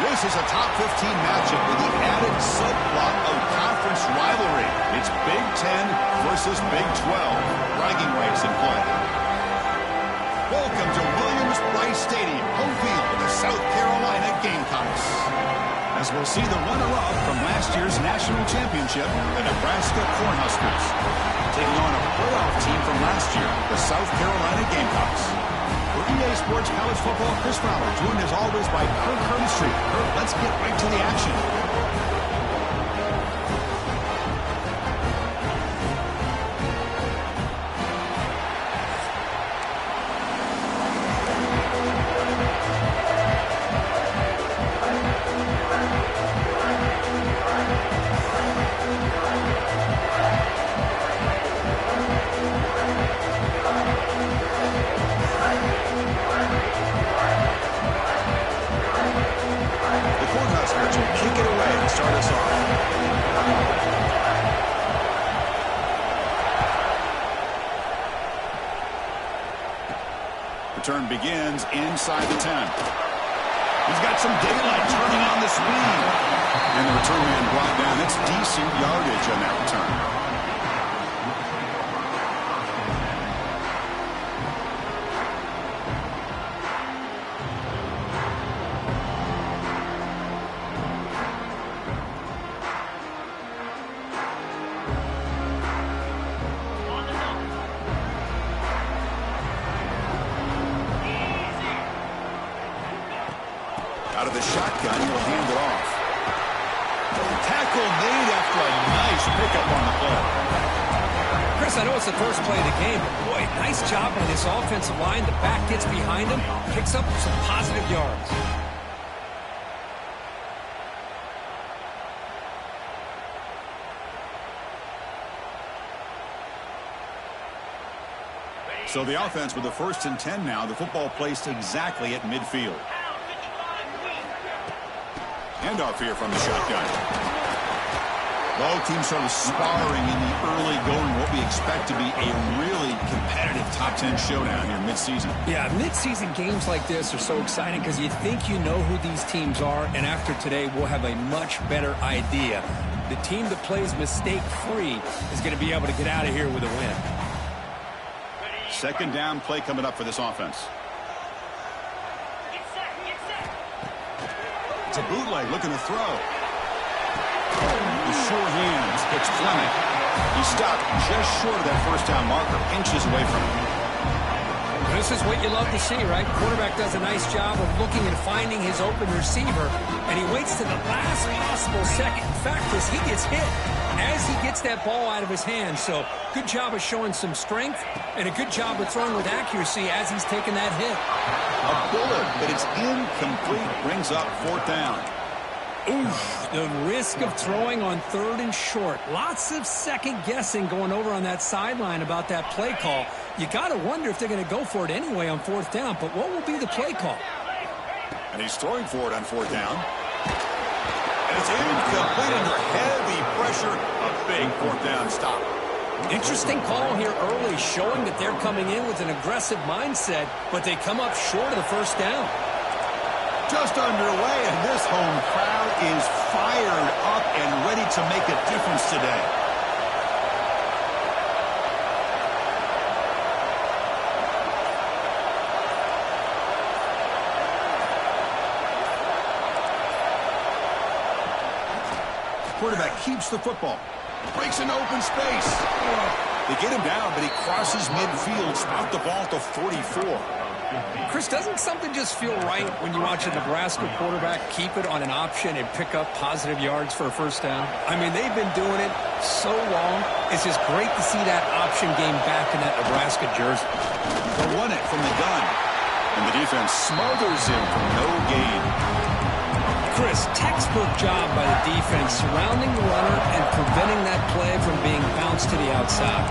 This is a top 15 matchup with the added subplot of conference rivalry. It's Big 10 versus Big 12. Bragging rights in play. Welcome to Williams-Brice Stadium, home field of the South Carolina Gamecocks. As we'll see the runner-up from last year's national championship, the Nebraska Cornhuskers, taking on a playoff team from last year, the South Carolina Gamecocks. For EA Sports College Football, Chris Fowler, joined as always by Kirk Herbstreit. Kirk, let's get right to the action. Return begins inside the 10. He's got some daylight turning on the speed. And the return man brought down. That's decent yardage on that return. Out of the shotgun, he'll hand it off. Tackle made after a nice pickup on the play. Chris, I know it's the first play of the game, but boy, nice job on this offensive line. The back gets behind him, picks up some positive yards. So the offense with the 1st and 10 now. The football placed exactly at midfield. Handoff here from the shotgun. Both teams sort of sparring in the early going, what we expect to be a really competitive top 10 showdown here mid-season. Yeah, mid-season games like this are so exciting because you think you know who these teams are, and after today we'll have a much better idea. The team that plays mistake-free is going to be able to get out of here with a win. Second down play coming up for this offense. It's a bootleg looking to throw. The sure hands. It's Fleming. He stopped just short of that first down marker, inches away from him. This is what you love to see, right? Quarterback does a nice job of looking and finding his open receiver, and he waits to the last possible second. In fact, as he gets hit, as he gets that ball out of his hands. So good job of showing some strength and a good job of throwing with accuracy as he's taking that hit. A bullet, but it's incomplete, brings up 4th down. Oof, the risk of throwing on 3rd and short. Lots of second guessing going over on that sideline about that play call. You got to wonder if they're going to go for it anyway on 4th down, but what will be the play call? And he's throwing for it on 4th down. And it's incomplete under heavy pressure. A big 4th down stop. Interesting call here early, showing that they're coming in with an aggressive mindset, but they come up short of the 1st down. Just underway, and this home crowd is fired up and ready to make a difference today. Quarterback keeps the football. Breaks into open space. They get him down, but he crosses midfield. Spot the ball to 44. Chris, doesn't something just feel right when you watch a Nebraska quarterback keep it on an option and pick up positive yards for a 1st down? I mean, they've been doing it so long. It's just great to see that option game back in that Nebraska jersey. They'll run it from the gun. And the defense smothers him for no gain. Chris, textbook job by the defense surrounding the runner and preventing that play from being bounced to the outside.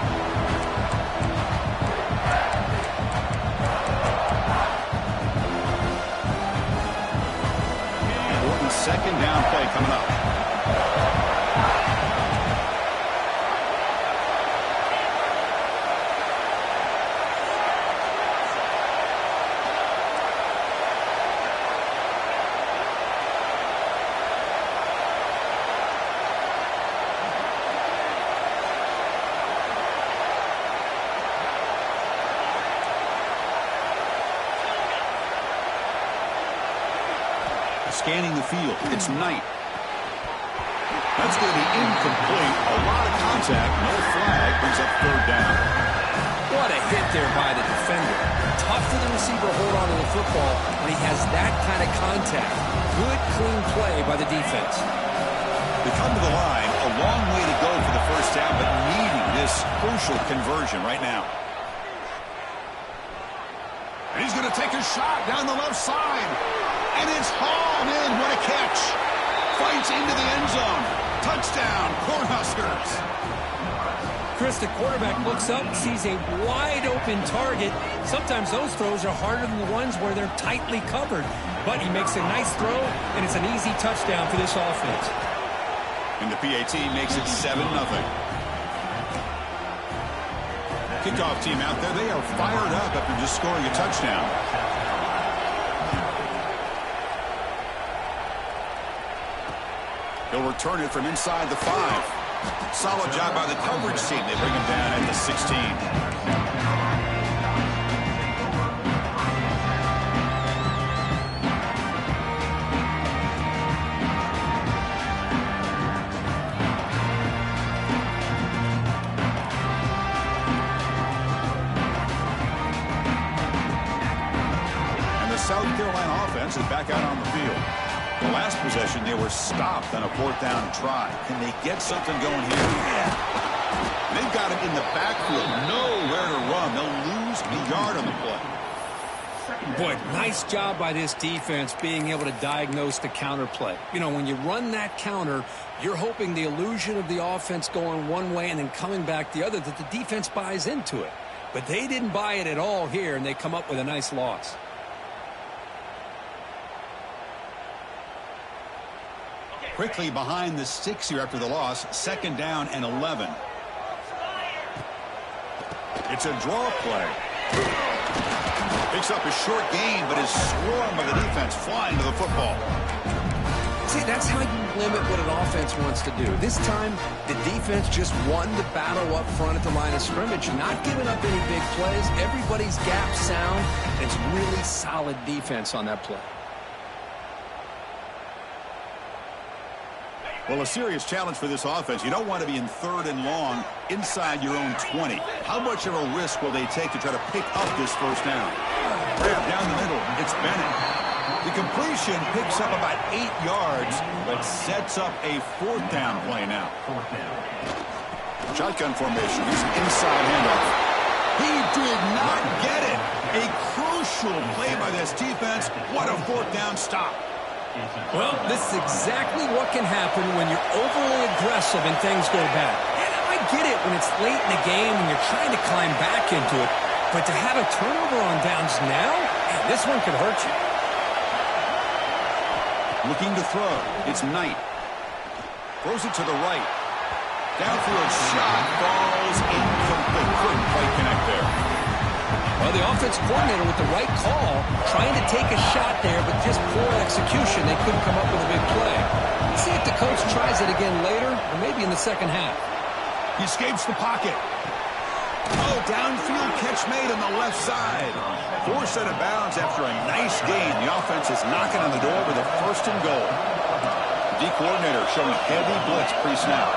Important 2nd down play coming up. scanning the field. It's Knight. That's going to be incomplete. A lot of contact. No flag. Brings up third down. What a hit there by the defender. Tough for the receiver to hold on to the football when he has that kind of contact. Good, clean play by the defense. They come to the line. A long way to go for the first down, but needing this crucial conversion right now. And he's going to take a shot down the left side. And it's hauled in. What a catch. Fights into the end zone. Touchdown, Cornhuskers. Chris, the quarterback looks up, sees a wide-open target. Sometimes those throws are harder than the ones where they're tightly covered. But he makes a nice throw, and it's an easy touchdown for this offense. And the PAT makes it 7-0. Kickoff team out there, they are fired up after just scoring a touchdown. He'll return it from inside the 5. Solid job by the coverage team. They bring him down at the 16. And the South Carolina offense is back out on the field. The last possession, they were stopped on a fourth down try. Can they get something going here? They've got him in the backfield. Nowhere to run. They'll lose a yard on the play. Boy, nice job by this defense being able to diagnose the counter play. You know, when you run that counter, you're hoping the illusion of the offense going one way and then coming back the other, that the defense buys into it. But they didn't buy it at all here, and they come up with a nice loss. Quickly behind the sticks here after the loss. 2nd down and 11. It's a draw play. Picks up a short gain, but is swarmed by the defense flying to the football. See, that's how you limit what an offense wants to do. This time, the defense just won the battle up front at the line of scrimmage, not giving up any big plays. Everybody's gap sound. It's really solid defense on that play. Well, a serious challenge for this offense. You don't want to be in 3rd and long inside your own 20. How much of a risk will they take to try to pick up this first down? Grab down the middle. It's Bennett. The completion picks up about 8 yards, but sets up a 4th down play now. Shotgun formation. Here's an inside handoff. He did not get it. A crucial play by this defense. What a 4th down stop. Well, this is exactly what can happen when you're overly aggressive and things go bad. And I get it when it's late in the game and you're trying to climb back into it. But to have a turnover on downs now, man, this one could hurt you. Looking to throw. It's Knight. Throws it to the right. Downfield shot. Falls incomplete. Couldn't quite connect there. Well, the offense coordinator with the right call, trying to take a shot there, but just poor execution. They couldn't come up with a big play. Let's see if the coach tries it again later, or maybe in the second half. He escapes the pocket. Oh, downfield catch made on the left side. Forced out of bounds after a nice gain. The offense is knocking on the door with a 1st and goal. D coordinator showing heavy blitz pre-snap.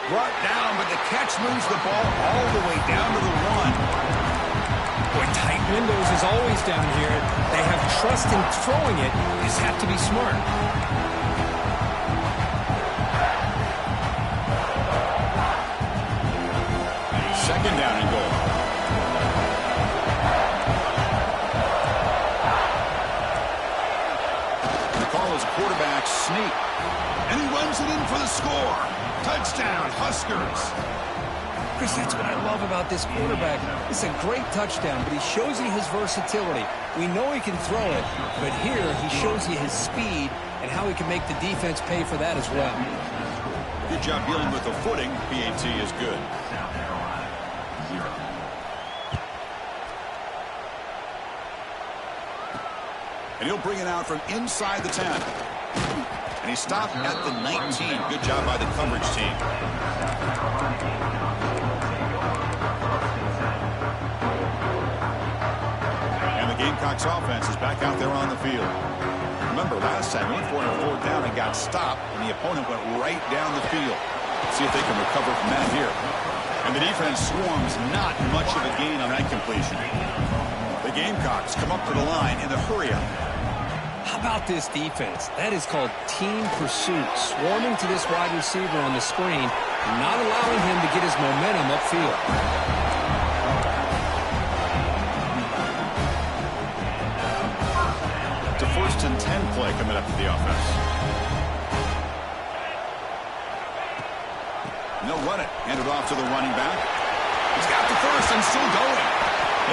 Brought down, but the catch moves the ball all the way down to the 1. Boy, tight windows is always down here. They have trust in throwing it. You just have to be smart. 2nd down and goal. The call is a quarterback sneak. And he runs it in for the score. Touchdown, Huskers. Chris, that's what I love about this quarterback. It's a great touchdown, but he shows you his versatility. We know he can throw it, but here he shows you his speed and how he can make the defense pay for that as well. Good job dealing with the footing. PAT is good. And he'll bring it out from inside the 10. And he stopped at the 19. Good job by the coverage team. Gamecocks offense is back out there on the field. Remember, last time he went for it on 4th down and got stopped, and the opponent went right down the field. See if they can recover from that here. And the defense swarms, not much of a gain on that completion. The Gamecocks come up to the line in the hurry-up. How about this defense? That is called team pursuit. Swarming to this wide receiver on the screen and not allowing him to get his momentum upfield. It's a 1st and 10 play coming up to the offense. And they'll run it. Hand it off to the running back. He's got the first and still going.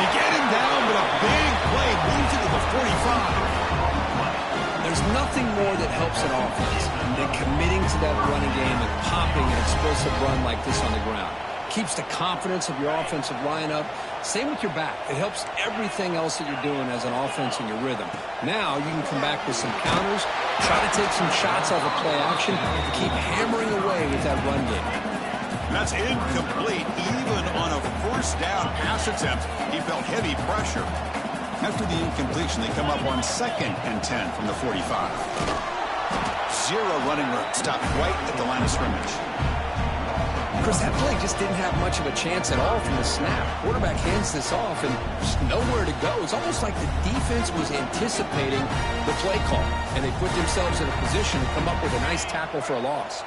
They get him down, but a big play moves it to the 45. There's nothing more that helps an offense than committing to that running game and popping an explosive run like this on the ground. Keeps the confidence of your offensive lineup. Same with your back. It helps everything else that you're doing as an offense in your rhythm. Now you can come back with some counters, try to take some shots off of play action, and keep hammering away with that run game. That's incomplete. Even on a 1st down pass attempt, he felt heavy pressure. After the incompletion, they come up on 2nd and 10 from the 45. Zero running room. Stopped right at the line of scrimmage. Chris, that play just didn't have much of a chance at all from the snap. Quarterback hands this off and just nowhere to go. It's almost like the defense was anticipating the play call, and they put themselves in a position to come up with a nice tackle for a loss.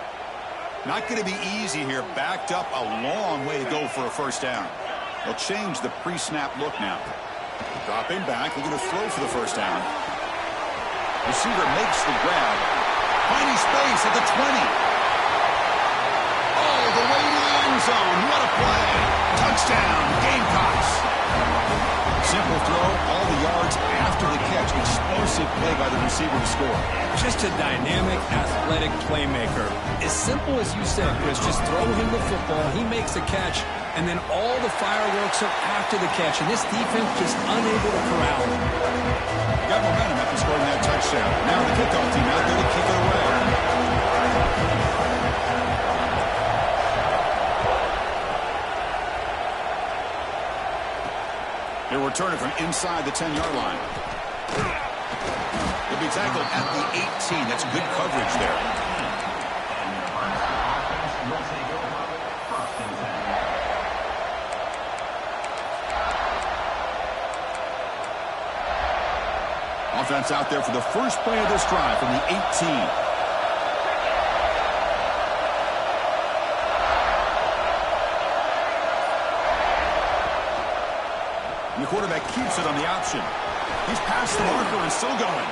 Not going to be easy here. Backed up a long way to go for a 1st down. They'll change the pre-snap look now. Dropping back, looking to throw for the 1st down. Receiver makes the grab. Finding space at the 20. Oh, the way to the end zone. What a play. Touchdown, Gamecocks. Simple throw, all the yards after the catch. Explosive play by the receiver to score. Just a dynamic, athletic playmaker. As simple as you said, Chris, just throw him the football, he makes a catch, and then all the fireworks are after the catch, and this defense just unable to corral him. Got momentum after scoring that touchdown. Now the kickoff team out there to kick it away. They'll return it from inside the 10-yard line. He'll be tackled at the 18. That's good coverage there. Offense out there for the first play of this drive from the 18. And the quarterback keeps it on the option. He's past the marker and still going.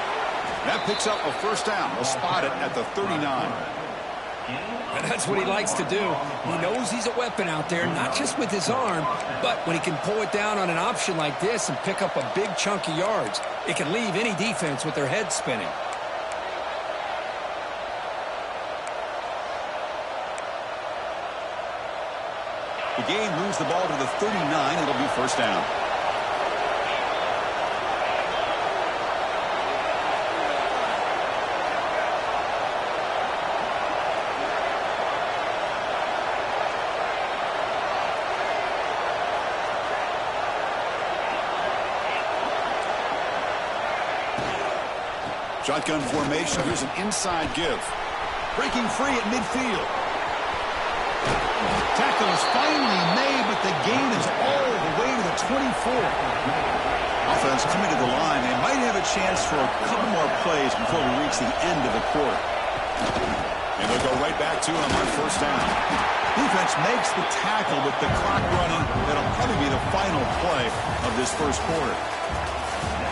That picks up a 1st down. We'll spot it at the 39. And that's what he likes to do. He knows he's a weapon out there, not just with his arm, but when he can pull it down on an option like this and pick up a big chunk of yards, it can leave any defense with their head spinning. The gain moves the ball to the 39. It'll be 1st down. Shotgun formation. Here's an inside give. Breaking free at midfield. Tackle is finally made, but the gain is all the way to the 24. Offense coming to the line. They might have a chance for a couple more plays before we reach the end of the quarter. And they'll go right back to him on 1st down. Defense makes the tackle with the clock running. That'll probably be the final play of this 1st quarter.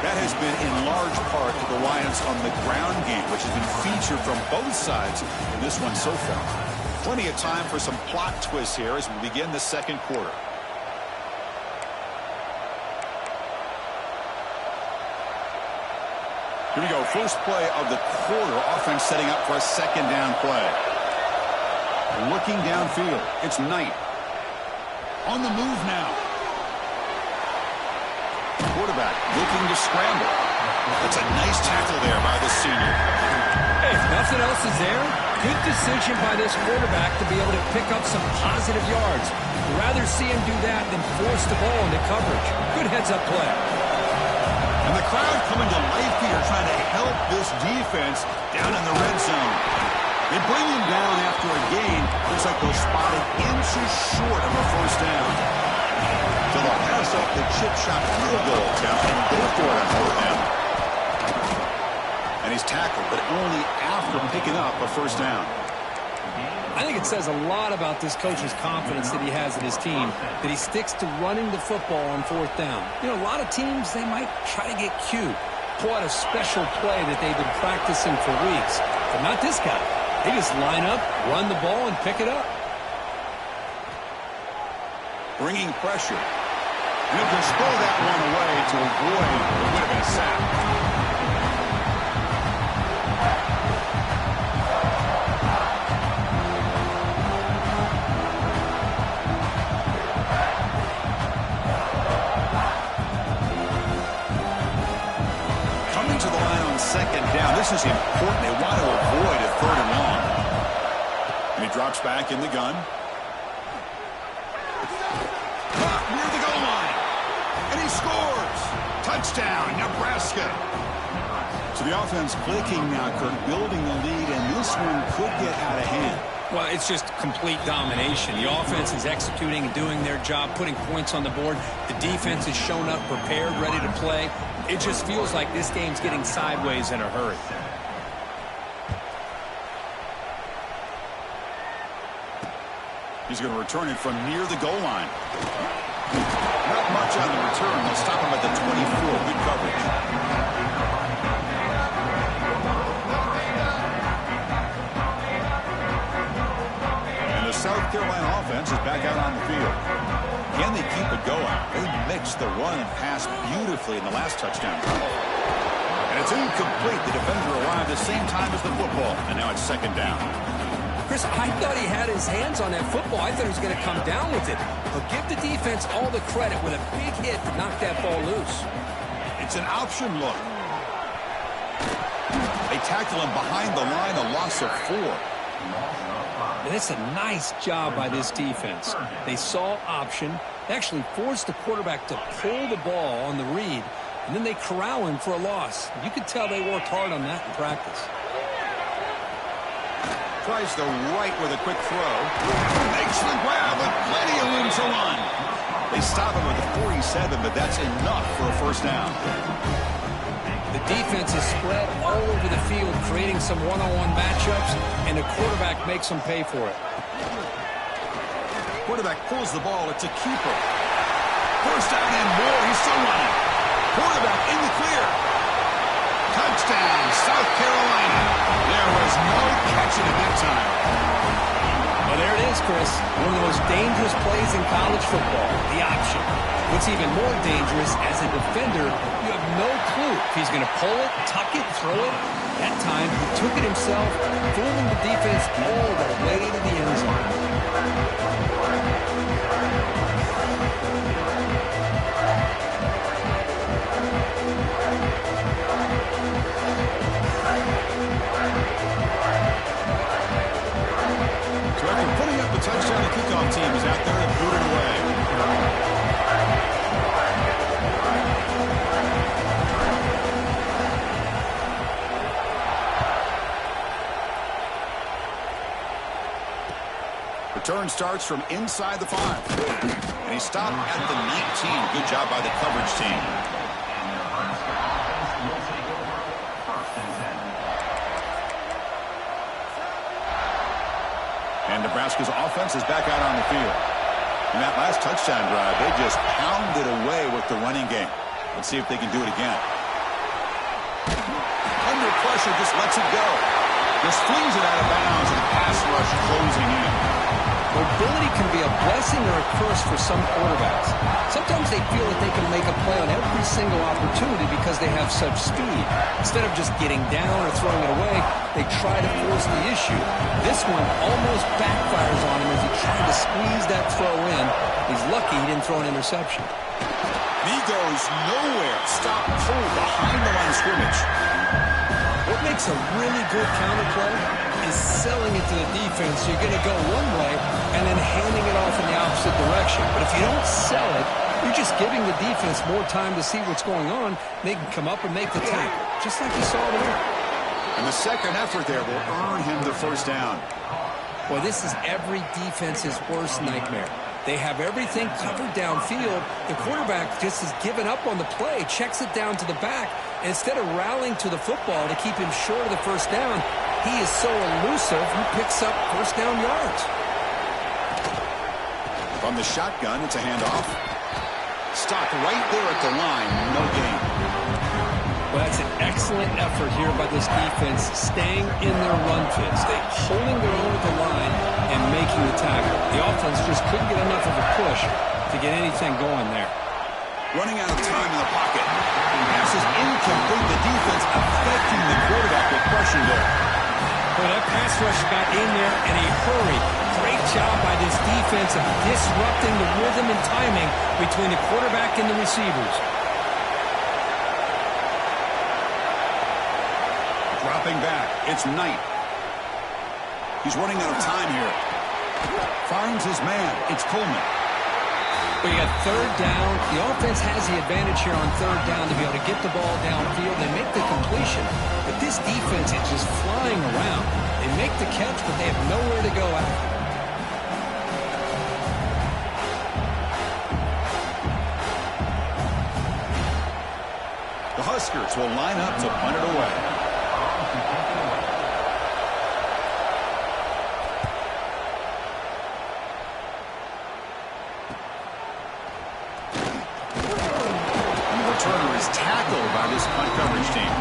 That has been in large part the reliance on the ground game, which has been featured from both sides in this one so far. Plenty of time for some plot twists here as we begin the 2nd quarter. Here we go. First play of the quarter. Offense setting up for a 2nd down play. Looking downfield. It's Knight. On the move now. Quarterback looking to scramble. That's a nice tackle there by the senior. Hey, if nothing else is there, good decision by this quarterback to be able to pick up some positive yards. I'd rather see him do that than force the ball into coverage. Good heads-up play. And the crowd coming to life here, trying to help this defense down in the red zone. They bring him down after a gain. Looks like they'll spot it inches short of a first down. So they'll pass up the chip shot field goal attempt and go for it on fourth down. And he's tackled, but only after picking up a first down. I think it says a lot about this coach's confidence that he has in his team, that he sticks to running the football on fourth down. You know, a lot of teams, they might try to get cute, pull out a special play that they've been practicing for weeks. But not this guy. They just line up, run the ball, and pick it up. Bringing pressure. And he'll just throw that one away to avoid what would have been a sack. Second down. This is important. They want to avoid a third and long. And he drops back in the gun. Caught near the goal line. And he scores. Touchdown, Nebraska. So the offense clicking now, Kirk, building the lead, and this one could get out of hand. Well, it's just complete domination. The offense is executing and doing their job, putting points on the board. The defense has shown up, prepared, ready to play. It just feels like this game's getting sideways in a hurry. He's going to return it from near the goal line. Not much on the return. They'll stop him at the 24. Good coverage. And the South Carolina offense is back out on the field. Can they keep it going? They mixed the run and pass beautifully in the last touchdown. And it's incomplete. The defender arrived at the same time as the football. And now it's second down. Chris, I thought he had his hands on that football. I thought he was going to come down with it. But give the defense all the credit with a big hit to knock that ball loose. It's an option look. They tackle him behind the line, a loss of 4. And it's a nice job by this defense. They saw option. They actually forced the quarterback to pull the ball on the read, and then they corral him for a loss. You could tell they worked hard on that in practice. Tries the right with a quick throw. Makes the grab with plenty of room to run. They stop him with a 47, but that's enough for a first down. The defense is spread all over the field, creating some one-on-one matchups, and the quarterback makes them pay for it. Quarterback pulls the ball. It's a keeper. First down and more. He's still running. Quarterback in the clear. Touchdown, South Carolina. There was no catching it that time. Well, there it is, Chris. One of the most dangerous plays in college football, the option. What's even more dangerous, as a defender, you have no clue if he's going to pull it, tuck it, throw it. That time, he took it himself, fooling the defense all the way to the end zone. So after putting up the touchdown, the kickoff team is out there to boot it away. Return starts from inside the 5. And he stopped at the 19. Good job by the coverage team. And Nebraska's offense is back out on the field. In that last touchdown drive, they just pounded away with the running game. Let's see if they can do it again. Under pressure, just lets it go. Just flings it out of bounds, and the pass rush closing in. Mobility can be a blessing or a curse for some quarterbacks. Sometimes they feel that they can make a play on every single opportunity because they have such speed. Instead of just getting down or throwing it away, they try to force the issue. This one almost backfires on him as he tried to squeeze that throw in. He's lucky he didn't throw an interception. He goes nowhere. Stop pull behind the line of scrimmage. What makes a really good counter play is selling it to the defense. You're going to go one way and then handing it off in the opposite direction. But if you don't sell it, You're just giving the defense more time to see what's going on. They can come up and make the tackle, just like you saw there. And the second effort there will earn him the first down. Well, this is every defense's worst nightmare. They have everything covered downfield. The quarterback just has given up on the play, checks it down to the back, and instead of rallying to the football to keep him short of the first down, he is so elusive, he picks up first down yards. From the shotgun, it's a handoff. Stopped right there at the line, no gain. Well, that's an excellent effort here by this defense, staying in their run fit, holding their own at the line and making the tackle. The offense just couldn't get enough of a push to get anything going there. Running out of time in the pocket. Pass is incomplete. The defense affecting the quarterback with pressure there. Well, that pass rush got in there in a hurry. Great job by this defense of disrupting the rhythm and timing between the quarterback and the receivers. Dropping back, it's Knight. He's running out of time here. Finds his man, it's Coleman. Well, you got third down. The offense has the advantage here on third down to be able to get the ball downfield and make the completion. But this defense is just flying around. They make the catch, but they have nowhere to go after. The Huskers will line up to punt it away. Tackled by this punt coverage team.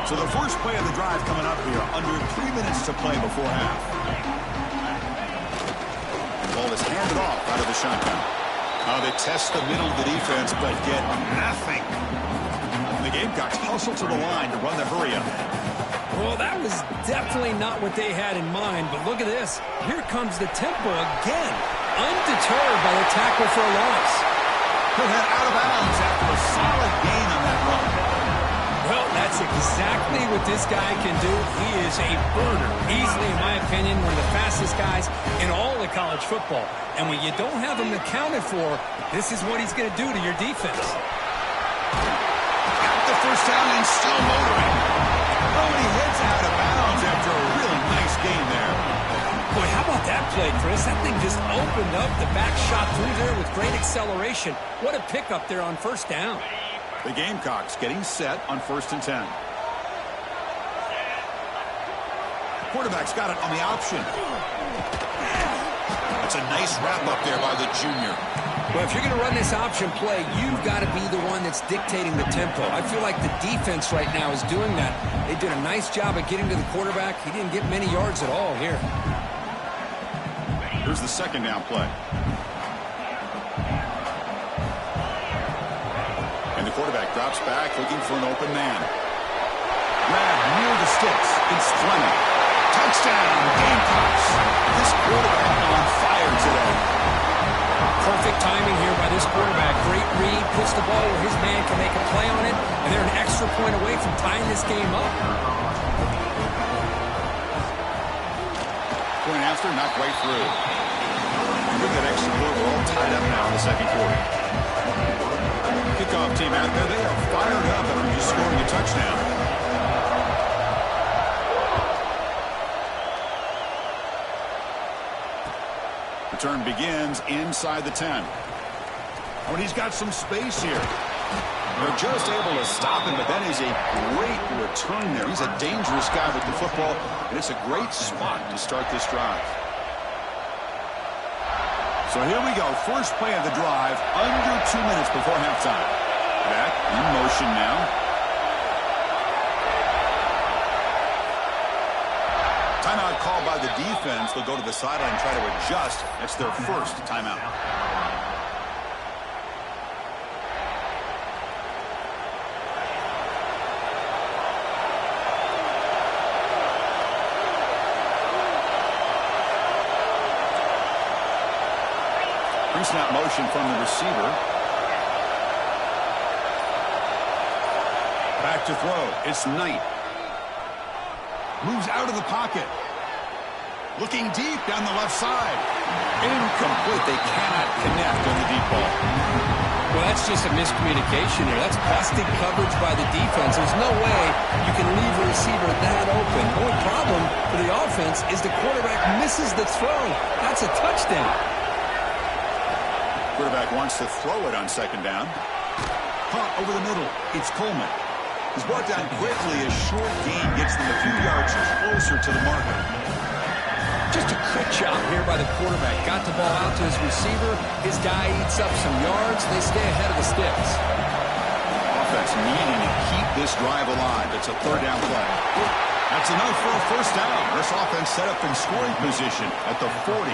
So the first play of the drive coming up here, under 3 minutes to play before half. The ball is handed off out of the shotgun. They test the middle of the defense, but get nothing. The Gamecocks hustle to the line to run the hurry up. Well, that was definitely not what they had in mind, but look at this. Here comes the tempo again. Undeterred by the tackle for a loss. Put him out of bounds after a solid gain on that run. Well, that's exactly what this guy can do. He is a burner. Easily, in my opinion, one of the fastest guys in all of college football. And when you don't have him accounted for, this is what he's going to do to your defense. Got the first down and still motoring. Oh, and he heads out of bounds after a really nice gain there. Boy, how about that play, Chris? That thing just opened up. The back shot through there with great acceleration. What a pickup there on first down. The Gamecocks getting set on 1st and 10. Quarterback's got it on the option. That's a nice wrap up there by the junior. Well, if you're going to run this option play, you've got to be the one that's dictating the tempo. I feel like the defense right now is doing that. They did a nice job of getting to the quarterback. He didn't get many yards at all here. Here's the second down play. And the quarterback drops back looking for an open man. Grabbed near the sticks. It's Fleming. Touchdown, Gamecocks. This quarterback on fire today. Perfect timing here by this quarterback. Great read, puts the ball where his man can make a play on it, and they're an extra point away from tying this game up. Point after, not quite through. With that extra point, we're all tied up now in the second quarter. Kickoff team out there, they are fired up after just scoring a touchdown. Return begins inside the 10. Oh, and he's got some space here. They're just able to stop him, but that is a great return there. He's a dangerous guy with the football, and it's a great spot to start this drive. So here we go. First play of the drive, under 2 minutes before halftime. Back in motion now. Timeout called by the defense. They'll go to the sideline and try to adjust. That's their first timeout. Pre-snap motion from the receiver. Back to throw. It's Knight. Moves out of the pocket. Looking deep down the left side. Incomplete. They cannot connect on the deep ball. Well, that's just a miscommunication here. That's busted coverage by the defense. There's no way you can leave a receiver that open. The only problem for the offense is the quarterback misses the throw. That's a touchdown. Quarterback wants to throw it on second down. Caught over the middle. It's Coleman. He's brought down quickly. A short gain gets them a few yards closer to the marker. Just a quick job here by the quarterback. Got the ball out to his receiver. His guy eats up some yards. They stay ahead of the sticks. Offense needing to keep this drive alive. It's a third down play. That's enough for a first down. This offense set up in scoring position at the 40.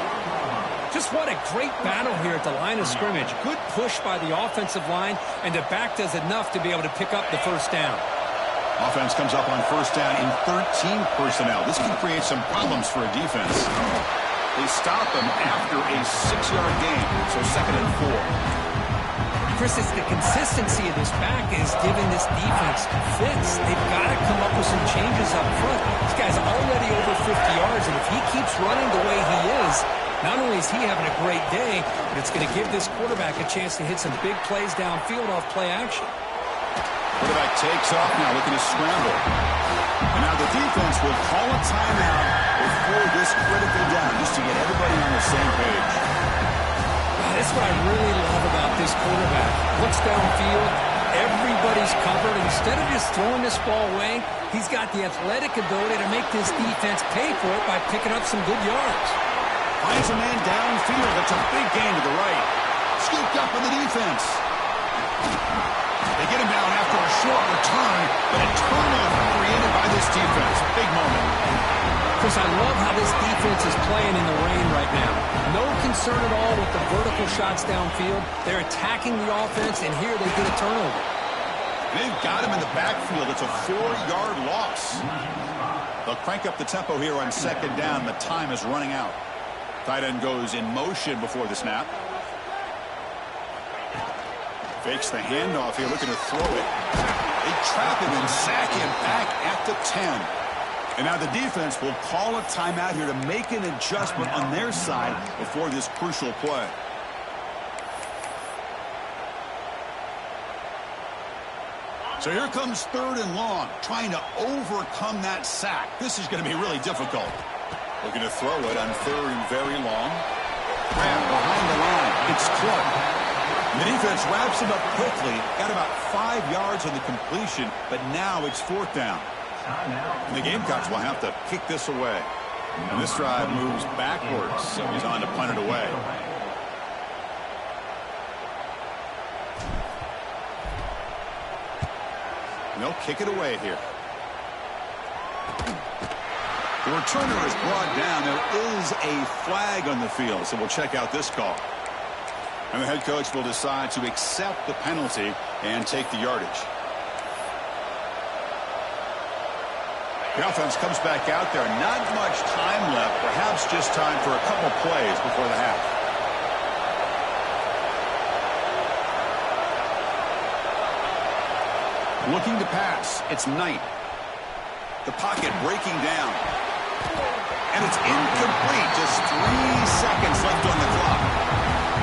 Just what a great battle here at the line of scrimmage. Good push by the offensive line, and the back does enough to be able to pick up the first down. Offense comes up on first down in 13 personnel. This can create some problems for a defense. They stop him after a 6-yard gain, so second and 4. Chris, it's the consistency of this back is giving this defense fits. They've got to come up with some changes up front. This guy's already over 50 yards, and if he keeps running the way he is, not only is he having a great day, but it's going to give this quarterback a chance to hit some big plays downfield off play action. Quarterback takes off now, looking to scramble. And now the defense will call a timeout before this critical down, just to get everybody on the same page. That's what I really love about this quarterback. Looks downfield, everybody's covered. Instead of just throwing this ball away, he's got the athletic ability to make this defense pay for it by picking up some good yards. Finds a man downfield. That's a big gain to the right. Scooped up on the defense. They get him down after a short return, but a turnover created by this defense. Big moment. Chris, I love how this defense is playing in the rain right now. No concern at all with the vertical shots downfield. They're attacking the offense, and here they get a turnover. They've got him in the backfield. It's a 4-yard loss. They'll crank up the tempo here on second down. The time is running out. Tight end goes in motion before the snap. Fakes the handoff here, looking to throw it. They trap him and sack him back at the 10. And now the defense will call a timeout here to make an adjustment on their side before this crucial play. So here comes third and long, trying to overcome that sack. This is going to be really difficult. Looking to throw it on third and very long. Grab behind the line. It's Clark. The defense wraps him up quickly. Got about 5 yards on the completion, but now it's fourth down. And the Gamecocks will have to kick this away. And this drive moves backwards, so he's on to punt it away. And they'll kick it away here. The returner is brought down. There is a flag on the field, so we'll check out this call. And the head coach will decide to accept the penalty and take the yardage. The offense comes back out there. Not much time left. Perhaps just time for a couple plays before the half. Looking to pass. It's Knight. The pocket breaking down. And it's incomplete. Just 3 seconds left on the clock.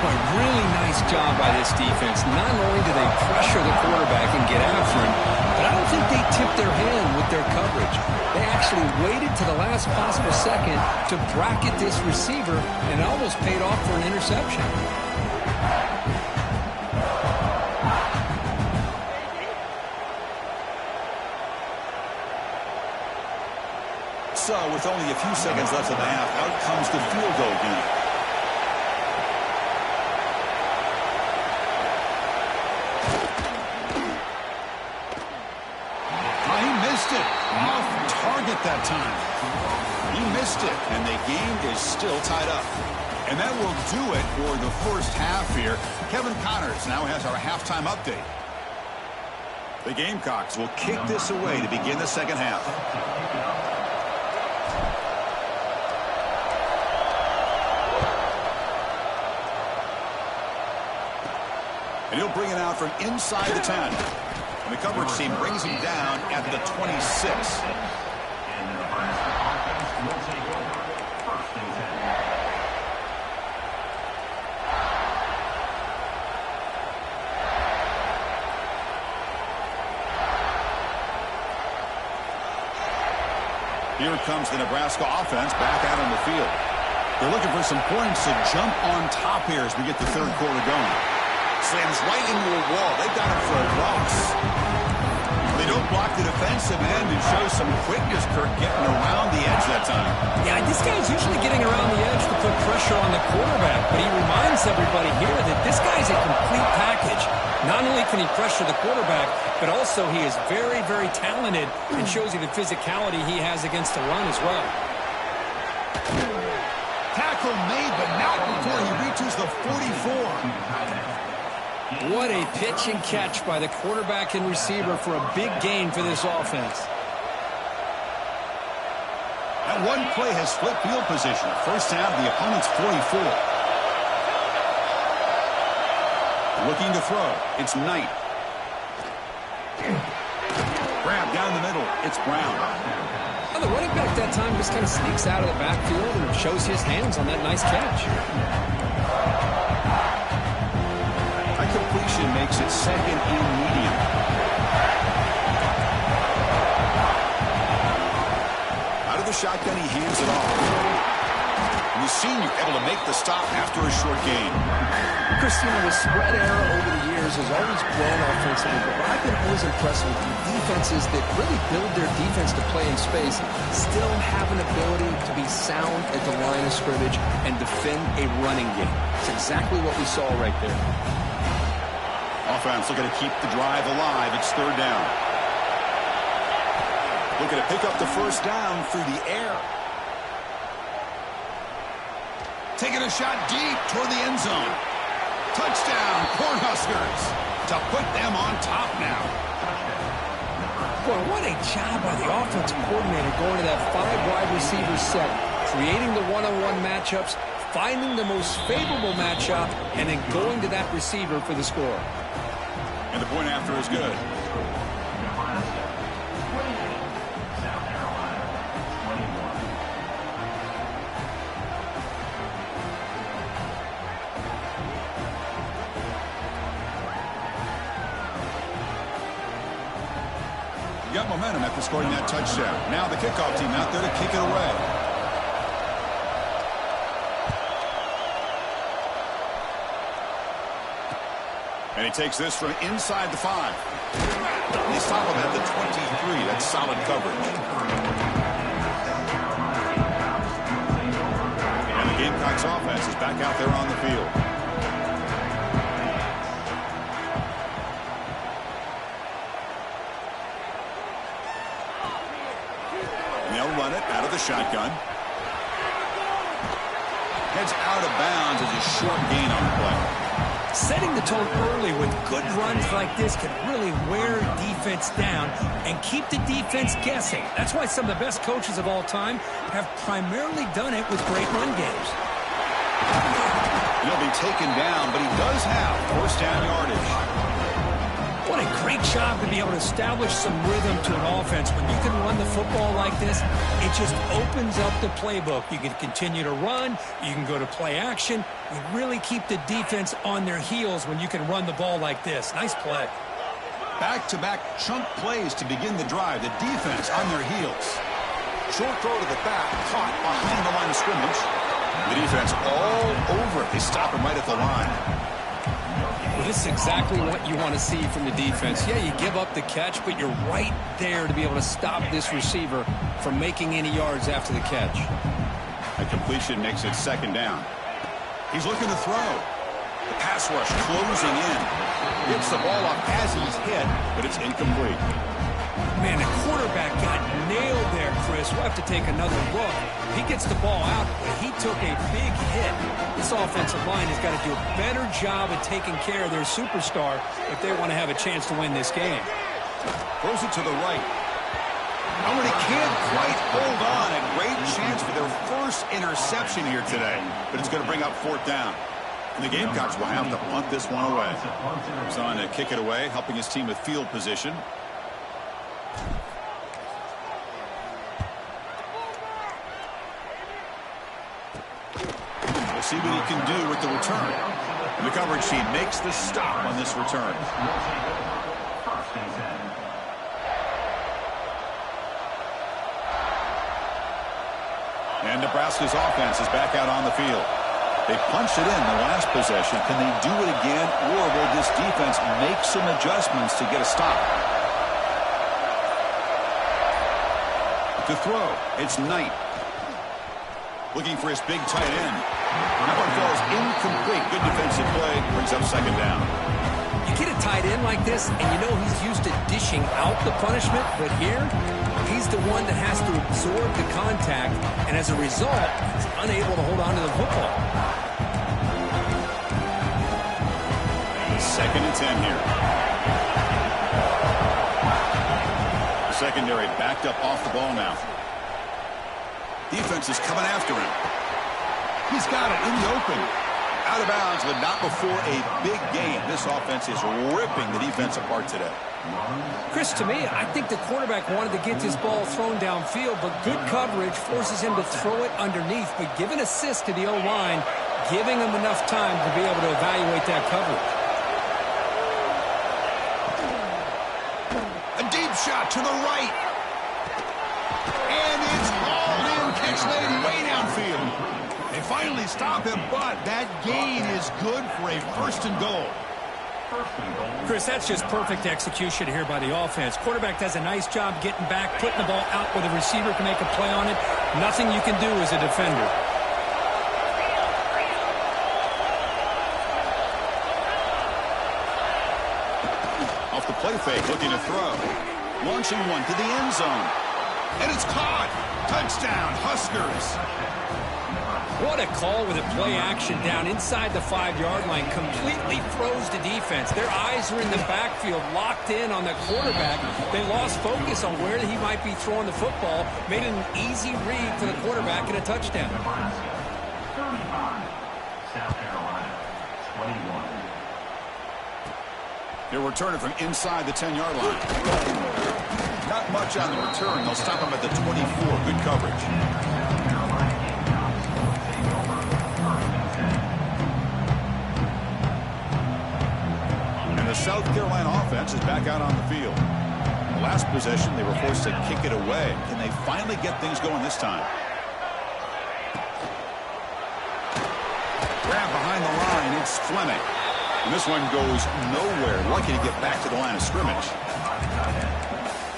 A really nice job by this defense. Not only do they pressure the quarterback and get after him, but I don't think they tipped their hand with their coverage. They actually waited to the last possible second to bracket this receiver, and it almost paid off for an interception. So, with only a few seconds left in the half, out comes the field goal unit. Off target that time. He missed it, and the game is still tied up. And that will do it for the first half here. Kevin Connors now has our halftime update. The Gamecocks will kick this away to begin the second half. And he'll bring it out from inside the 10. And the coverage team brings him down at the 26. Here comes the Nebraska offense back out on the field. They're looking for some points to jump on top here as we get the third quarter going. Slams right into a wall. They've got him for a loss. They don't block the defensive end and show some quickness, Kirk, getting around the edge that time. Yeah, this guy's usually getting around the edge to put pressure on the quarterback, but he reminds everybody here that this guy's a complete package. Not only can he pressure the quarterback, but also he is very, very talented and shows you the physicality he has against the run as well. Tackle made, but not before he reaches the 44. What a pitch and catch by the quarterback and receiver for a big gain for this offense. That one play has split field position. First down, the opponent's 44. Looking to throw. It's Knight. Grab down the middle. It's Brown. Well, the running back that time just kind of sneaks out of the backfield and shows his hands on that nice catch. A completion makes it second and medium. Out of the shotgun, he hands it off. And the senior able to make the stop after a short gain. Christina, the spread era over the years has always grown offensively, but I've been always impressed with defenses that really build their defense to play in space, still have an ability to be sound at the line of scrimmage and defend a running game. It's exactly what we saw right there. Offense looking to keep the drive alive. It's third down. Looking to pick up the first down through the air. Taking a shot deep toward the end zone. Touchdown, Cornhuskers, to put them on top now. Boy, what a job by the offensive coordinator going to that 5 wide receiver set, creating the one-on-one matchups, finding the most favorable matchup, and then going to that receiver for the score. And the point after is good. Got momentum after scoring that touchdown. Now the kickoff team out there to kick it away. And he takes this from inside the 5. They stop him at the 23. That's solid coverage. And the Gamecocks offense is back out there on the field. Run it out of the shotgun. Heads out of bounds as a short gain on the play. Setting the tone early with good runs like this can really wear defense down and keep the defense guessing. That's why some of the best coaches of all time have primarily done it with great run games. He'll be taken down, but he does have first down yardage. What a great job to be able to establish some rhythm to an offense. When you can run the football like this, it just opens up the playbook. You can continue to run. You can go to play action. You really keep the defense on their heels when you can run the ball like this. Nice play. Back-to-back chunk plays to begin the drive. The defense on their heels. Short throw to the back, caught behind the line of scrimmage. The defense all over it. They stop him right at the line. Well, this is exactly what you want to see from the defense. Yeah, you give up the catch, but you're right there to be able to stop this receiver from making any yards after the catch. A completion makes it second down. He's looking to throw. The pass rush closing in. Gets the ball up as he's hit, but it's incomplete. Man, the quarterback got nailed there, Chris. We'll have to take another look. He gets the ball out, but he took a big hit. This offensive line has got to do a better job of taking care of their superstar if they want to have a chance to win this game. Throws it to the right. Oh, and he can't quite hold on. A great chance for their first interception here today, but it's going to bring up fourth down. And the Gamecocks will have to punt this one away. He's on to kick it away, helping his team with field position. We'll see what he can do with the return. And the coverage team makes the stop on this return. And Nebraska's offense is back out on the field. They punched it in the last possession. Can they do it again, or will this defense make some adjustments to get a stop? To throw, it's Knight. Looking for his big tight end. That one falls incomplete. Good defensive play. Brings up second down. You get a tight end like this, and you know he's used to dishing out the punishment, but here, he's the one that has to absorb the contact, and as a result, he's unable to hold on to the football. 2nd and 10 here. Secondary backed up off the ball now. Defense is coming after him. He's got it in the open. Out of bounds, but not before a big game. This offense is ripping the defense apart today. Chris, to me, I think the quarterback wanted to get this ball thrown downfield, but good coverage forces him to throw it underneath. But give an assist to the O-line, giving him enough time to be able to evaluate that coverage. A deep shot to the right. And it's hauled in, catch laid way downfield. They finally stop him, but that gain is good for a 1st and goal. Chris, that's just perfect execution here by the offense. Quarterback does a nice job getting back, putting the ball out where the receiver can make a play on it. Nothing you can do as a defender. Off the play fake, looking to throw. Launching one to the end zone. And it's caught. Touchdown, Huskers. What a call with a play action down inside the 5-yard line. Completely throws the defense. Their eyes are in the backfield, locked in on the quarterback. They lost focus on where he might be throwing the football. Made it an easy read for the quarterback and a touchdown. 35, South Carolina, 21. They'll return it from inside the 10-yard line. Not much on the return. They'll stop him at the 24. Good coverage. The South Carolina offense is back out on the field. The last possession, they were forced to kick it away. Can they finally get things going this time? Grab behind the line, it's Fleming. And this one goes nowhere. Lucky to get back to the line of scrimmage.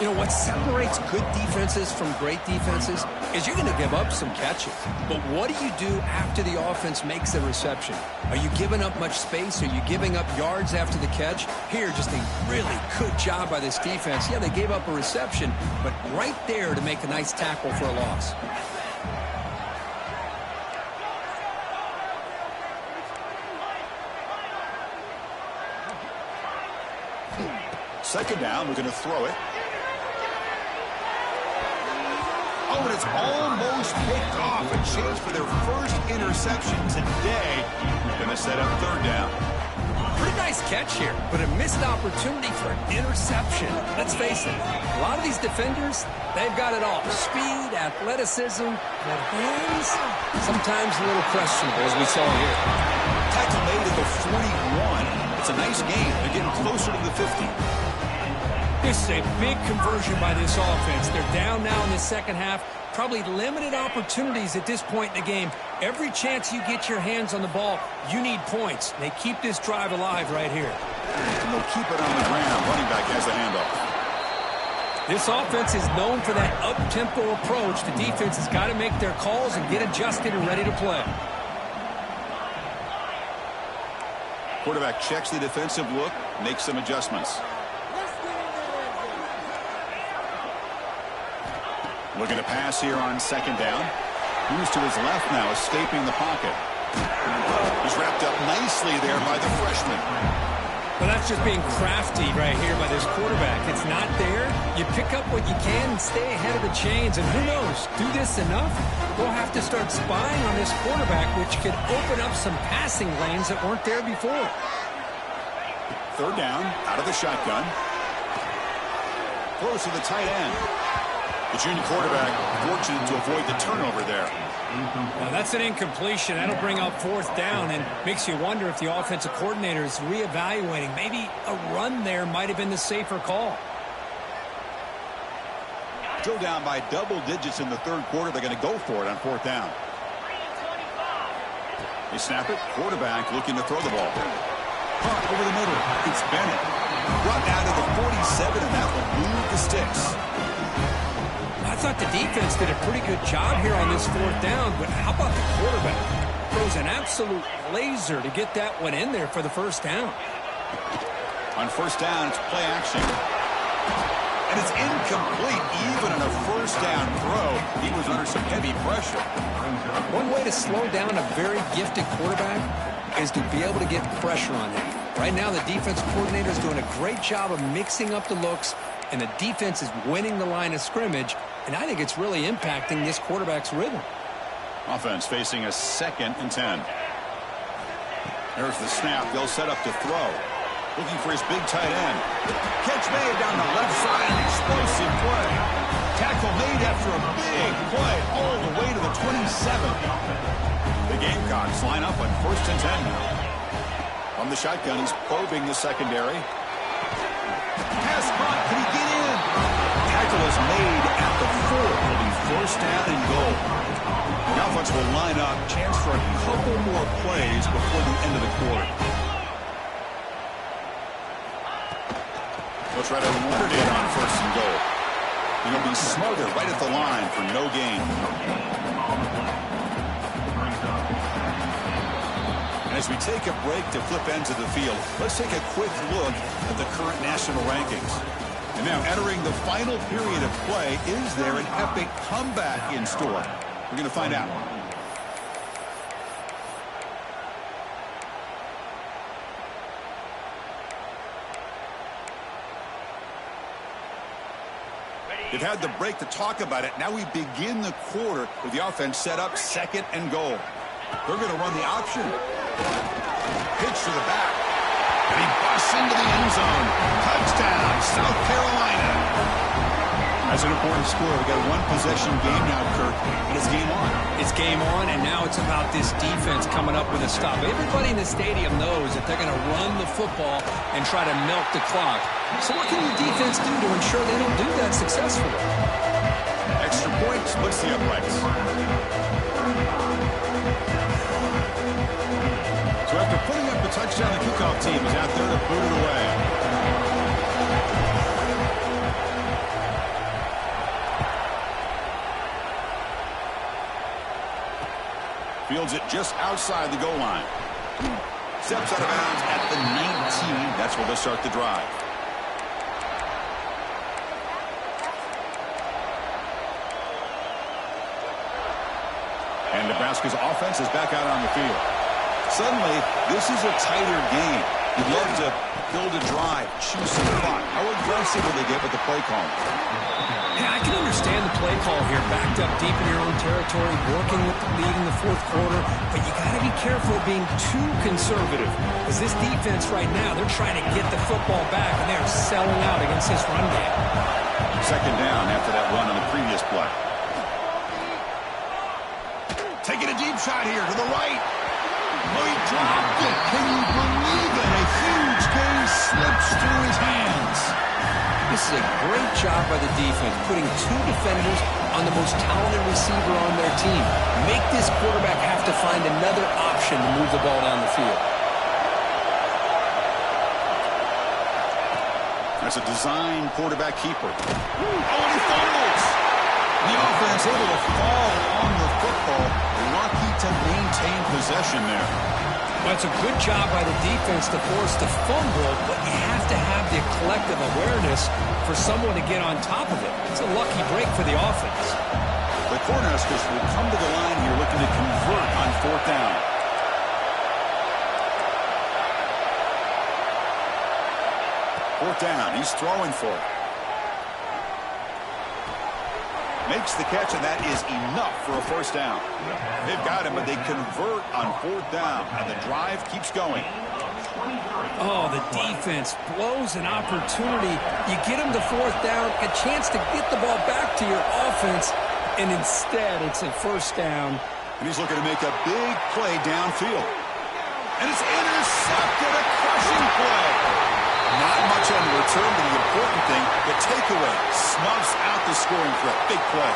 You know, what separates good defenses from great defenses is you're going to give up some catches. But what do you do after the offense makes a reception? Are you giving up much space? Are you giving up yards after the catch? Here, just a really good job by this defense. Yeah, they gave up a reception, but right there to make a nice tackle for a loss. Second down, we're going to throw it. Oh, and it's almost picked off. A chance for their first interception today. Going to set up 3rd down. Pretty nice catch here, but a missed opportunity for an interception. Let's face it, a lot of these defenders, they've got it all. Speed, athleticism, but hands, sometimes a little questionable, as we saw here. Tackle made at the 41. It's a nice gain. They're getting closer to the 50. This is a big conversion by this offense. They're down now in the second half. Probably limited opportunities at this point in the game. Every chance you get your hands on the ball, you need points. They keep this drive alive right here. And they'll keep it on the ground. Running back has the handoff. This offense is known for that up-tempo approach. The defense has got to make their calls and get adjusted and ready to play. Quarterback checks the defensive look, makes some adjustments. Looking to pass here on second down. Moves to his left now, escaping the pocket. He's wrapped up nicely there by the freshman. Well, that's just being crafty right here by this quarterback. It's not there. You pick up what you can and stay ahead of the chains. And who knows, do this enough, we'll have to start spying on this quarterback, which could open up some passing lanes that weren't there before. 3rd down, out of the shotgun. Throws to the tight end. The junior quarterback fortunate to avoid the turnover there. Now that's an incompletion. That'll bring up 4th down and makes you wonder if the offensive coordinator is reevaluating. Maybe a run there might have been the safer call. Still down by double digits in the third quarter. They're going to go for it on fourth down. They snap it. Quarterback looking to throw the ball. Punt over the middle. It's Bennett. Brought down to the 47, and that will move the sticks. I thought the defense did a pretty good job here on this fourth down, but how about the quarterback? Throws an absolute laser to get that one in there for the first down. On first down, it's play action. And it's incomplete, even on a first down throw. He was under some heavy pressure. One way to slow down a very gifted quarterback is to be able to get pressure on him. Right now, the defense coordinator is doing a great job of mixing up the looks, and the defense is winning the line of scrimmage, and I think it's really impacting this quarterback's rhythm. Offense facing a 2nd and 10. There's the snap. They'll set up to throw. Looking for his big tight end. Catch made down the left side. An explosive play. Tackle made after a big play all the way to the 27. The Gamecocks line up on 1st and 10 now. From the shotgun, he's probing the secondary. Pass caught. Can he get in? Tackle is made at the 4. It'll be 1st down and goal. The offense will line up. Chance for a couple more plays before the end of the quarter. They'll try to run it in on 1st and goal. And he'll be smothered right at the line for no gain. And as we take a break to flip ends of the field, let's take a quick look at the current national rankings. And now entering the final period of play, is there an epic comeback in store? We're going to find out. They've had the break to talk about it. Now we begin the quarter with the offense set up 2nd and goal. They're going to run the option. Pitch to the back. And he busts into the end zone. Touchdown, South Carolina. That's an important score. We've got a one-possession game now, Kirk, and it's game on. It's game on, and now it's about this defense coming up with a stop. Everybody in the stadium knows that they're going to run the football and try to milk the clock. So what can the defense do to ensure they don't do that successfully? Extra point splits the uprights. So after putting up the touchdown, the kickoff team is out there to boot it away. Fields it just outside the goal line. Steps out of bounds at the 19. That's where they'll start the drive. And Nebraska's offense is back out on the field. Suddenly, this is a tighter game. You'd love to build a drive, choose some clock. How aggressive will they get with the play call? Yeah, I can understand the play call here, backed up deep in your own territory, working with the lead in the fourth quarter, but you got to be careful of being too conservative, because this defense right now, they're trying to get the football back, and they're selling out against this run game. 2nd down after that run on the previous play. Taking a deep shot here to the right. Oh, he dropped it. Can you believe it? A huge gain slips through his hands. This is a great job by the defense, putting 2 defenders on the most talented receiver on their team. Make this quarterback have to find another option to move the ball down the field. That's a design quarterback keeper. Oh, and he fumbles. The offense able to fall on the football. Lucky to maintain possession there. Well, it's a good job by the defense to force the fumble, but you have to have the collective awareness for someone to get on top of it. It's a lucky break for the offense. The Cornhuskers will come to the line here looking to convert on 4th down. Fourth down, he's throwing for it. Makes the catch, and that is enough for a 1st down. They've got him, but they convert on 4th down, and the drive keeps going. Oh, the defense blows an opportunity. You get them to 4th down, a chance to get the ball back to your offense, and instead it's a 1st down. And he's looking to make a big play downfield. And it's intercepted, a crushing play. Not much on We'll return to the important thing, the takeaway. Snuffs out the scoring threat. Big play.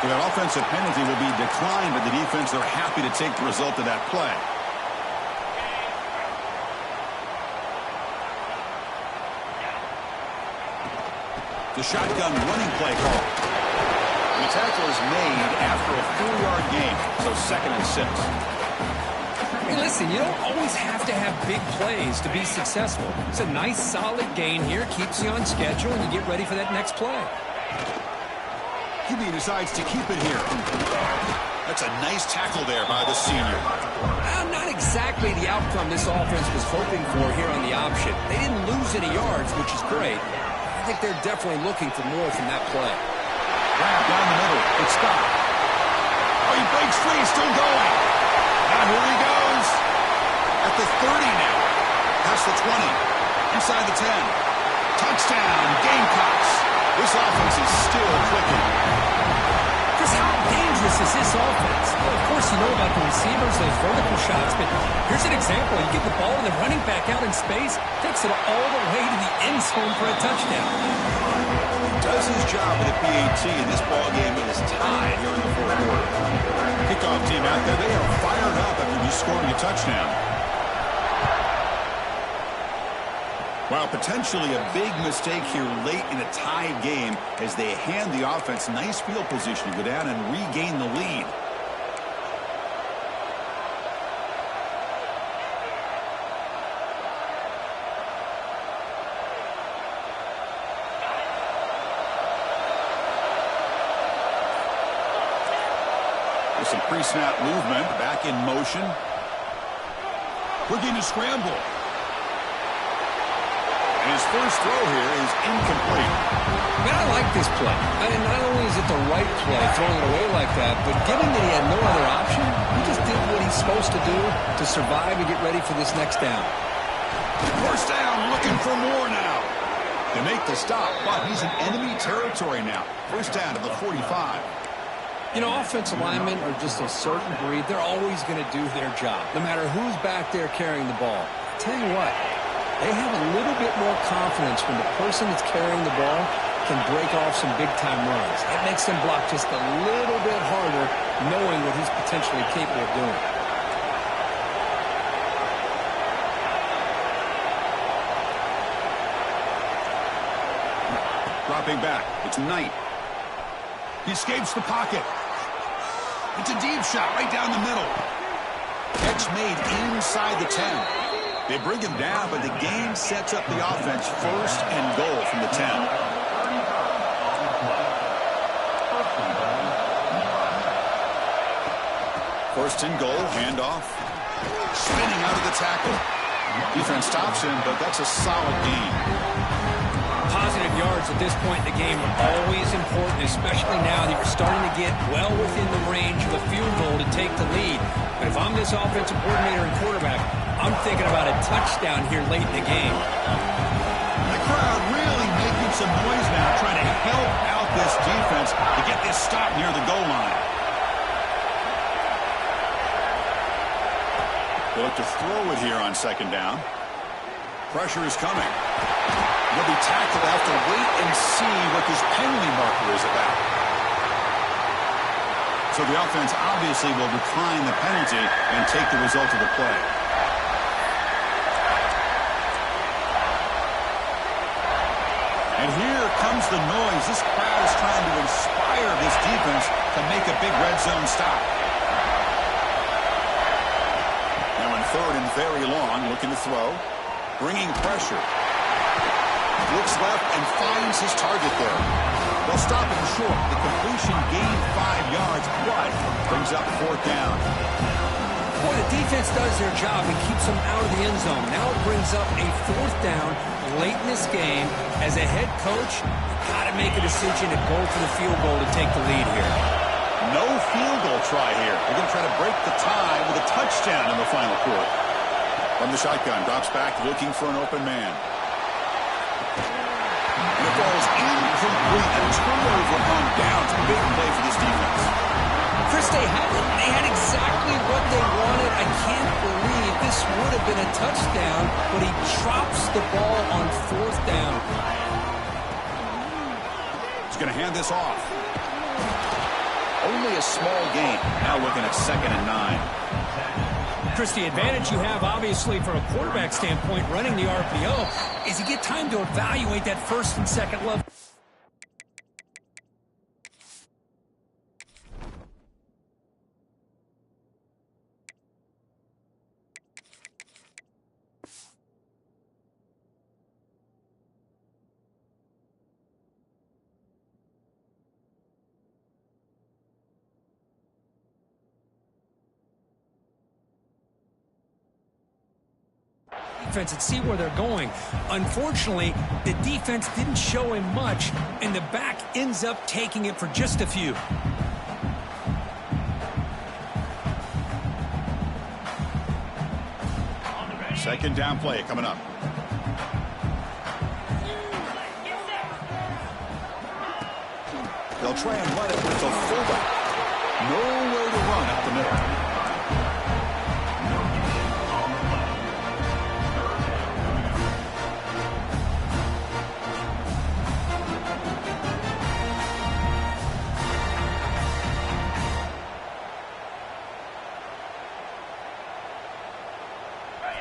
So that offensive penalty will be declined by the defense. They're happy to take the result of that play. The shotgun running play call. The tackle is made after a 4-yard gain, so 2nd and 6. Hey, listen, you don't always have to have big plays to be successful. It's a nice, solid gain here, keeps you on schedule, and you get ready for that next play. QB decides to keep it here. That's a nice tackle there by the senior. Not exactly the outcome this offense was hoping for here on the option. They didn't lose any yards, which is great. I think they're definitely looking for more from that play. Grab down the middle. It's stopped. Oh, he breaks free. Still going. Now here he goes. At the 30 now. Past the 20. Inside the 10. Touchdown. Gamecocks. This offense is still clicking. Chris, how dangerous is this offense? Well, of course, you know about the receivers, those vertical shots, but here's an example. You get the ball and the running back out in space, takes it all the way to the end zone for a touchdown. He does his job at the PAT, and this ball game is tied here in the 4th quarter. Kickoff team out there, they are fired up after just scoring a touchdown. Well, potentially a big mistake here late in a tied game as they hand the offense nice field position to go down and regain the lead. With some pre-snap movement, back in motion. Looking to scramble. His first throw here is incomplete. Man, I like this play. I mean, not only is it the right play, throwing it away like that, but given that he had no other option, he just did what he's supposed to do to survive and get ready for this next down. First down, looking for more now. They make the stop, but he's in enemy territory now. First down to the 45. You know, offensive linemen are just a certain breed. They're always going to do their job, no matter who's back there carrying the ball. I tell you what, they have a little bit more confidence when the person that's carrying the ball can break off some big-time runs. That makes them block just a little bit harder, knowing what he's potentially capable of doing. Dropping back, it's Knight. He escapes the pocket. It's a deep shot right down the middle. Catch made inside the 10. They bring him down, but the game sets up the offense 1st and goal from the 10. First and goal, handoff. Spinning out of the tackle. Defense stops him, but that's a solid gain. Positive yards at this point in the game are always important, especially now that you're starting to get well within the range of a field goal to take the lead. But if I'm this offensive coordinator and quarterback, I'm thinking about a touchdown here late in the game. The crowd really making some noise now, trying to help out this defense to get this stop near the goal line. They look to throw it here on 2nd down. Pressure is coming. He'll be tackled. Have to wait and see what this penalty marker is about. So the offense obviously will decline the penalty and take the result of the play. And here comes the noise. This crowd is trying to inspire this defense to make a big red zone stop. Now in 3rd and very long, looking to throw. Bringing pressure. Looks left and finds his target there. They'll stop him short. The completion gained 5 yards, but brings up 4th down. Boy, the defense does their job and keeps them out of the end zone. Now it brings up a 4th down late in this game. As a head coach, you've got to make a decision to go for the field goal to take the lead here. No field goal try here. They're going to try to break the tie with a touchdown in the final quarter. From the shotgun, drops back looking for an open man. And it falls incomplete. A turnover on downs. Big play for this defense. Chris, they had exactly what they wanted. I can't believe this would have been a touchdown, but he drops the ball on 4th down. He's going to hand this off. Only a small gain. Now looking at 2nd and 9. Chris, the advantage you have, obviously, from a quarterback standpoint, running the RPO, is you get time to evaluate that 1st and 2nd level. Defense and see where they're going. Unfortunately, the defense didn't show him much, and the back ends up taking it for just a few. Second down play coming up. They'll try and run it with the fullback. Nowhere to run up the middle.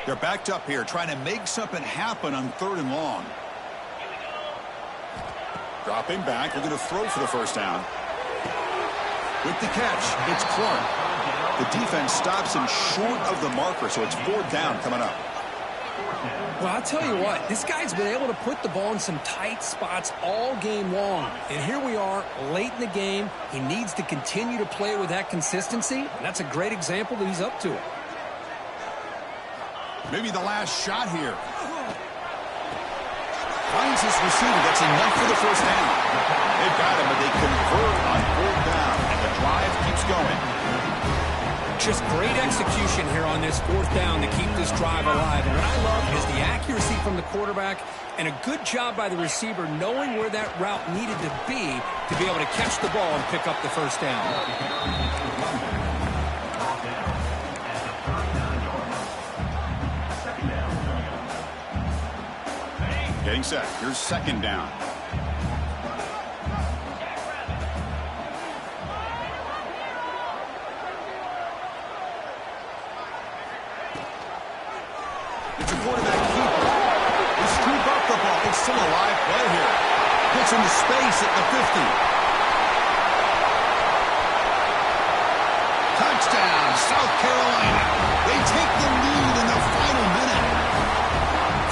They're backed up here, trying to make something happen on 3rd and long. Dropping back, looking to throw for the 1st down. With the catch, it's Clark. The defense stops him short of the marker, so it's 4th down coming up. Well, I'll tell you what, this guy's been able to put the ball in some tight spots all game long. And here we are, late in the game. He needs to continue to play with that consistency, and that's a great example that he's up to it. Maybe the last shot here. Finds his receiver. That's enough for the 1st down. They've got him, but they convert on 4th down, and the drive keeps going. Just great execution here on this 4th down to keep this drive alive. And what I love is the accuracy from the quarterback and a good job by the receiver knowing where that route needed to be able to catch the ball and pick up the 1st down. Getting set. Here's 2nd down. It's a quarterback keeper. They scoop up the ball. It's still a live play here. Gets into space at the 50. Touchdown, South Carolina. They take the lead in the final minute.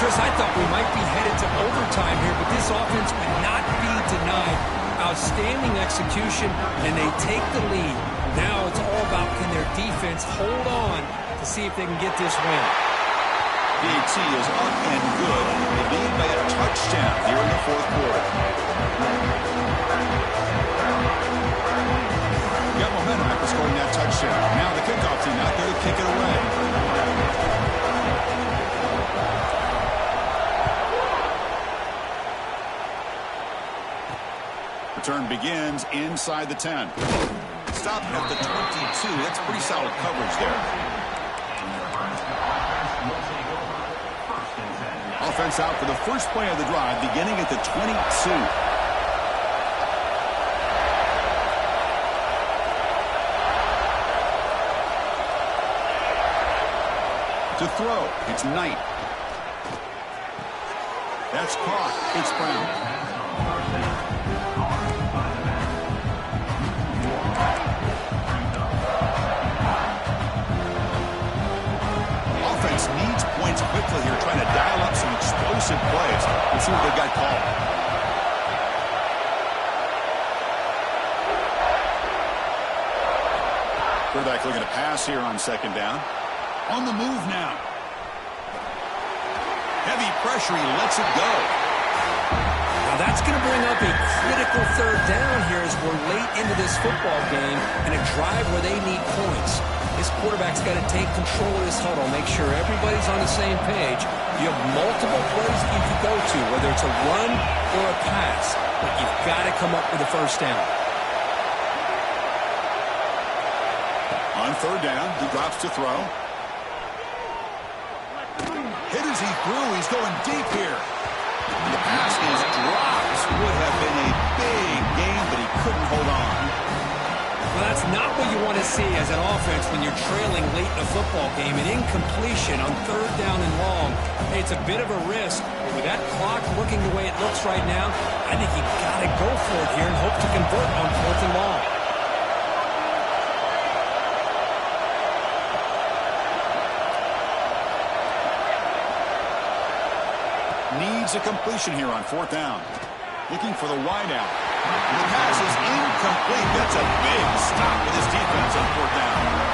Chris, I thought we might be headed to overtime here, but this offense would not be denied. Outstanding execution, and they take the lead. Now it's all about can their defense hold on to see if they can get this win. DT is up and good. They lead by a touchdown here in the 4th quarter. Got momentum after scoring that touchdown. Now the kickoff team out there to kick it away. Return begins inside the 10. Stop at the 22. That's pretty solid coverage there. Offense out for the first play of the drive, beginning at the 22. To throw, it's Knight. That's caught. It's Brown. Offense needs points quickly here, trying to dial up some explosive plays. Let's see what they got called. Quarterback looking to pass here on 2nd down. On the move now. Heavy pressure, he lets it go. Now that's going to bring up a critical 3rd down here as we're late into this football game and a drive where they need points. This quarterback's got to take control of this huddle, make sure everybody's on the same page. You have multiple plays that you can go to, whether it's a run or a pass, but you've got to come up with a 1st down. On third down, he drops to throw. Hit as he threw. He's going deep here. The pass is dropped. Would have been a big gain, but he couldn't hold on. Well, that's not what you want to see as an offense when you're trailing late in a football game. An incompletion on third down and long. Hey, it's a bit of a risk. With that clock looking the way it looks right now, I think you've got to go for it here and hope to convert on fourth and long. Needs a completion here on fourth down. Looking for the wideout. The pass is incomplete. That's a big stop with his defense on fourth down.